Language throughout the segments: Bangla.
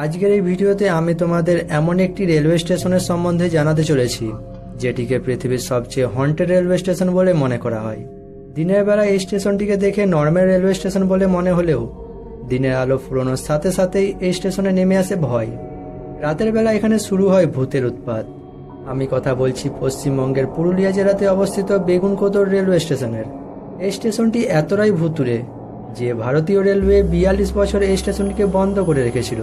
আজকের এই ভিডিওতে আমি তোমাদের এমন একটি রেলওয়ে স্টেশনের সম্বন্ধে জানাতে চলেছি যেটিকে পৃথিবীর সবচেয়ে হন্টেড রেলওয়ে স্টেশন বলে মনে করা হয়। দিনের বেলা এই স্টেশনটিকে দেখে নর্মাল রেলওয়ে স্টেশন বলে মনে হলেও দিনের আলো ফুরোনোর সাথে সাথেই এই স্টেশনে নেমে আসে ভয়। রাতের বেলা এখানে শুরু হয় ভূতের উৎপাত। আমি কথা বলছি পশ্চিমবঙ্গের পুরুলিয়া জেলাতে অবস্থিত বেগুনকোদর রেলওয়ে স্টেশনের। এই স্টেশনটি এতটাই ভুতুড়ে যে ভারতীয় রেলওয়ে 42 বছর এই স্টেশনটিকে বন্ধ করে রেখেছিল।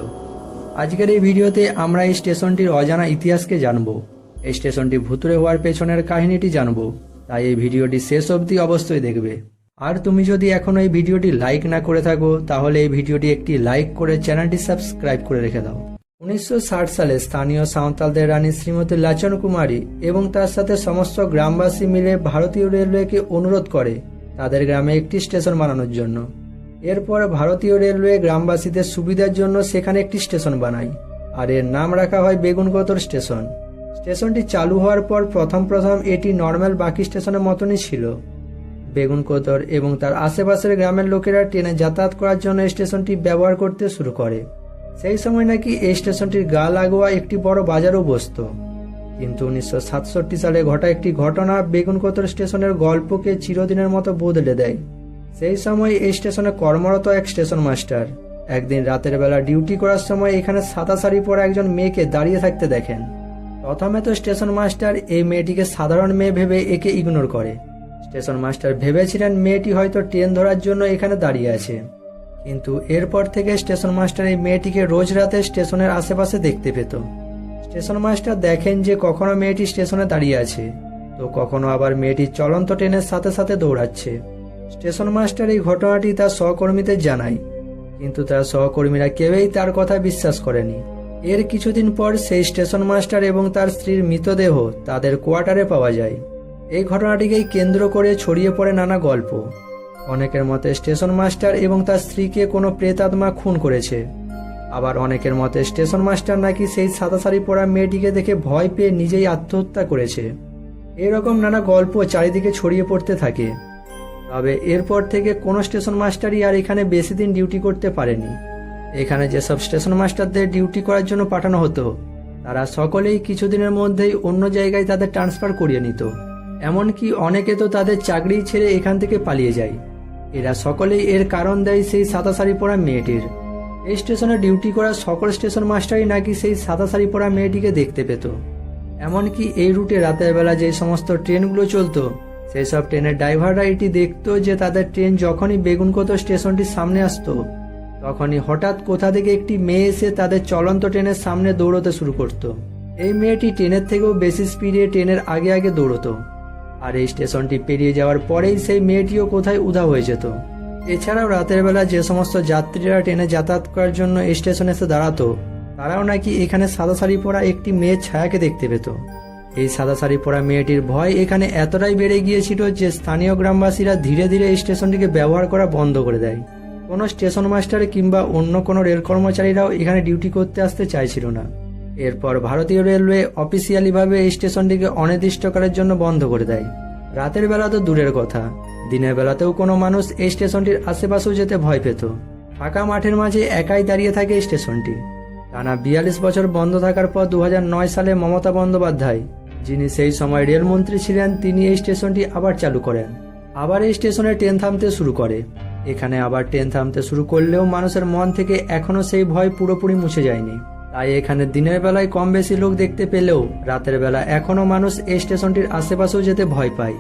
আজকের এই ভিডিওতে আমরা এই স্টেশনটির অজানা ইতিহাসকে জানব। এই স্টেশনটি ভুতুড়ে হওয়ার পেছনের কাহিনীটি জানব, তাই এই ভিডিওটি শেষ অবধি অবশ্যই দেখবে। আর তুমি যদি এখনো এই ভিডিওটি লাইক না করে থাকো তাহলে এই ভিডিওটি একটি লাইক করে চ্যানেলটি সাবস্ক্রাইব করে রেখে দাও। 1960 সালে স্থানীয় সাঁওতালদের রানী শ্রীমতী লাচন কুমারী এবং তার সাথে সমস্ত গ্রামবাসী মিলে ভারতীয় রেলওয়েকে অনুরোধ করে তাদের গ্রামে একটি স্টেশন বানানোর জন্য। এরপর ভারতীয় রেলওয়ে গ্রামবাসীদের সুবিধার জন্য সেখানে একটি স্টেশন বানায়, আর এর নাম রাখা হয় বেগুনকোদর স্টেশন। স্টেশনটি চালু হওয়ার পর প্রথম এটি নর্মাল বাকি স্টেশনের মতনই ছিল। বেগুনকোদর এবং তার আশেপাশের গ্রামের লোকেরা ট্রেনে যাতায়াত করার জন্য স্টেশনটি ব্যবহার করতে শুরু করে। সেই সময় নাকি এই স্টেশনটির গা লাগোয়া একটি বড় বাজারও বসত। কিন্তু 1967 সালে ঘটা একটি ঘটনা বেগুনকোদর স্টেশনের গল্পকে চিরদিনের মতো বদলে দেয়। সেই সময় এই স্টেশনে কর্মরত এক স্টেশন মাস্টার একদিন রাতের বেলা ডিউটি করার সময় এখানে সাদা শাড়ি পরা একজন মেয়েকে দাঁড়িয়ে থাকতে দেখেন। প্রথমে তো স্টেশন মাস্টার এই মেয়েটিকে সাধারণ মেয়ে ভেবে একে ইগনোর করে। স্টেশন মাস্টার ভেবেছিলেন মেয়েটি হয়তো ট্রেন ধরার জন্য এখানে দাঁড়িয়ে আছে, কিন্তু এরপর থেকে স্টেশন মাস্টার এই মেয়েটিকে রোজ রাতে স্টেশনের আশেপাশে দেখতে পেত। স্টেশন মাস্টার দেখেন যে কখনো মেয়েটি স্টেশনে দাঁড়িয়ে আছে, তো কখনো আবার মেয়েটি চলন্ত ট্রেনের সাথে সাথে দৌড়াচ্ছে। স্টেশন মাস্টার এই ঘটনাটি তার সহকর্মীদের জানায়, কিন্তু তার সহকর্মীরা কেউই তার কথা বিশ্বাস করেনি। এর কিছুদিন পর সেই স্টেশন মাস্টার এবং তার স্ত্রীর মৃতদেহ তাদের কোয়ার্টারে পাওয়া যায়। এই ঘটনাটিকেই কেন্দ্র করে ছড়িয়ে পড়ে নানা গল্প। অনেকের মতে স্টেশন মাস্টার এবং তার স্ত্রীকে কোনো প্রেতাত্মা খুন করেছে, আবার অনেকের মতে স্টেশন মাস্টার নাকি সেই সাদা শাড়ি পরা মেয়েটিকে দেখে ভয় পেয়ে নিজেই আত্মহত্যা করেছে। এরকম নানা গল্প চারিদিকে ছড়িয়ে পড়তে থাকে। তবে এরপর থেকে কোনো স্টেশন মাস্টারই আর এখানে বেশি দিন ডিউটি করতে পারেনি। এখানে যেসব স্টেশন মাস্টারদের ডিউটি করার জন্য পাঠানো হতো তারা সকলেই কিছুদিনের মধ্যেই অন্য জায়গায় তাদের ট্রান্সফার করিয়ে নিত। এমনকি অনেকে তো তাদের চাকরি ছেড়ে এখান থেকে পালিয়ে যায়। এরা সকলেই এর কারণ দেয় সেই সাদা শাড়ি পরা মেয়েটির। এই স্টেশনে ডিউটি করা সকল স্টেশন মাস্টারই নাকি সেই সাদা শাড়ি পরা মেয়েটিকে দেখতে পেত। এমনকি এই রুটে রাতের বেলা যে সমস্ত ট্রেনগুলো চলতো সেই সব ট্রেনের ড্রাইভাররা এটি দেখতো যে তাদের ট্রেন যখনই বেগুনকোদর স্টেশনটির সামনে আসতো তখনই হঠাৎ কোথা থেকে একটি মেয়ে এসে তাদের চলন্ত ট্রেনের সামনে দৌড়তে শুরু করত। এই মেয়েটি ট্রেনের থেকেও বেশি স্পিডে ট্রেনের আগে আগে দৌড়তো, আর এই স্টেশনটি পেরিয়ে যাওয়ার পরেই সেই মেয়েটিও কোথায় উধাও হয়ে যেত। এছাড়াও রাতের বেলা যে সমস্ত যাত্রীরা ট্রেনে যাতায়াত করার জন্য এই স্টেশনে এসে দাঁড়াতো তারাও নাকি এখানে সাদা শাড়ি পরা একটি মেয়ের ছায়াকে দেখতে পেত। এই সাদা শাড়ি পরা মেয়েটির ভয় এখানে এতটাই বেড়ে গিয়েছিল যে স্থানীয় গ্রামবাসীরা ধীরে ধীরে এই স্টেশনটিকে ব্যবহার করা বন্ধ করে দেয়। কোনো স্টেশন মাস্টার কিংবা অন্য কোনো রেল কর্মচারীরাও এখানে ডিউটি করতে আসতে চাইছিল না। এরপর ভারতীয় রেলওয়ে অফিসিয়ালিভাবে এই স্টেশনটিকে অনির্দিষ্টকালের জন্য বন্ধ করে দেয়। রাতের বেলা তো দূরের কথা, দিনের বেলাতেও কোনো মানুষ এই স্টেশনটির আশেপাশেও যেতে ভয় পেত। ফাঁকা মাঠের মাঝে একাই দাঁড়িয়ে থাকে এই স্টেশনটি। টানা 42 বছর বন্ধ থাকার পর 2009 সালে মমতা বন্দ্যোপাধ্যায়, যিনি সেই সময় রেলমন্ত্রী ছিলেন, তিনি এই স্টেশনটি আবার চালু করেন। আবার এই স্টেশনে ট্রেন থামতে শুরু করে। এখানে আবার ট্রেন থামতে শুরু করলেও মানুষের মন থেকে এখনো সেই ভয় পুরোপুরি মুছে যায়নি। তাই এখানে দিনের বেলায় কম বেশি লোক দেখতে পেলেও রাতের বেলা এখনো মানুষ এই স্টেশনটির আশেপাশেও যেতে ভয় পায়।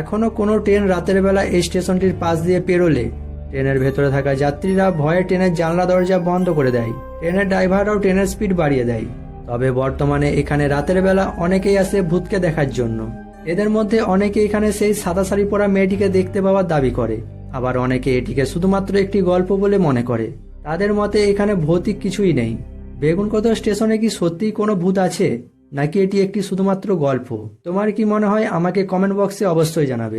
এখনো কোনো ট্রেন রাতের বেলা এই স্টেশনটির পাশ দিয়ে পেরোলে ট্রেনের ভেতরে থাকা যাত্রীরা ভয়ে ট্রেনের জানলা দরজা বন্ধ করে দেয়। ট্রেনের ড্রাইভাররাও ট্রেনের স্পিড বাড়িয়ে দেয়। তবে বর্তমানে এখানে রাতের বেলা অনেকেই আসে ভূতকে দেখার জন্য। এদের মধ্যে অনেকে এখানে সেই সাদা শাড়ি পরা মেয়েটিকে দেখতে পাওয়ার দাবি করে, আবার অনেকে এটিকে শুধুমাত্র একটি গল্প বলে মনে করে। তাদের মতে এখানে ভৌতিক কিছুই নেই। বেগুনকোদর স্টেশনে কি সত্যিই কোনো ভূত আছে, নাকি এটি একটি শুধুমাত্র গল্প? তোমার কি মনে হয় আমাকে কমেন্ট বক্সে অবশ্যই জানাবে।